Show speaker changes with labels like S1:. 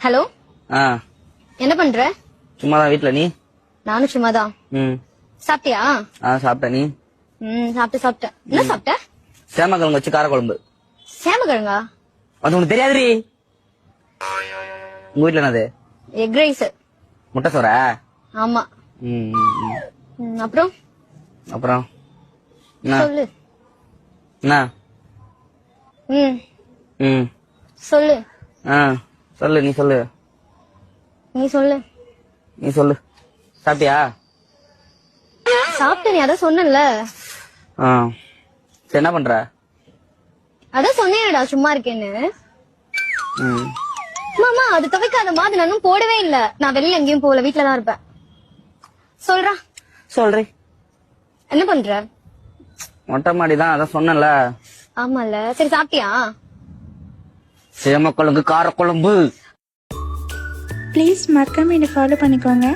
S1: Hello,
S2: ஆ
S1: என்ன பண்ற?
S2: சும்மாதான் வீட்ல. நீ?
S1: நானும் சும்மாதான்.
S2: ம்
S1: சாப்பிட்டியா?
S2: சாப்பிட்டேன். நீ?
S1: சாப்பிட்டேன். என்ன சாப்பிட்ட?
S2: சேமக்கிழங்கு வச்சு காரக்குழம்பு.
S1: சேமக்கிழங்கா?
S2: அது உனக்கு தெரியாதுரி. உங்க வீட்ல என்னது?
S1: Egg rice.
S2: முட்டை சோறா?
S1: ஆமா.
S2: ம் ம், ம்.
S1: அப்புறம்
S2: அப்புறம் என்ன?
S1: சொல்லு.
S2: என்ன?
S1: ம்
S2: ம்
S1: சொல்லு.
S2: சொல்லு. நீ சொல்லு.
S1: நீ சொல்லு.
S2: நீ சொல்லு. சாப்பிட்டியா?
S1: சாப்பிட்ட, நீ அதான் சொன்னல.
S2: சரி, என்ன பண்ற?
S1: அதான் சொன்னேடா சும்மா இருக்கேன்னு.
S2: ம்
S1: மாமா அது துவைக்காதமா, அது நானும் போடவே இல்ல. நான் வெளியில எங்கேயும் போகல, வீட்டுலதான் இருப்பேன். சொல்றா.
S2: சொல்றி.
S1: என்ன பண்ற?
S2: மொட்டை மாடிதான், அதான் சொன்னல.
S1: ஆமால. சரி சாப்பிட்டியா?
S2: சேமக்கிழங்கு காரக்குழம்பு.
S3: ப்ளீஸ் மறக்காம என்னை ஃபாலோ பண்ணிக்கோங்க.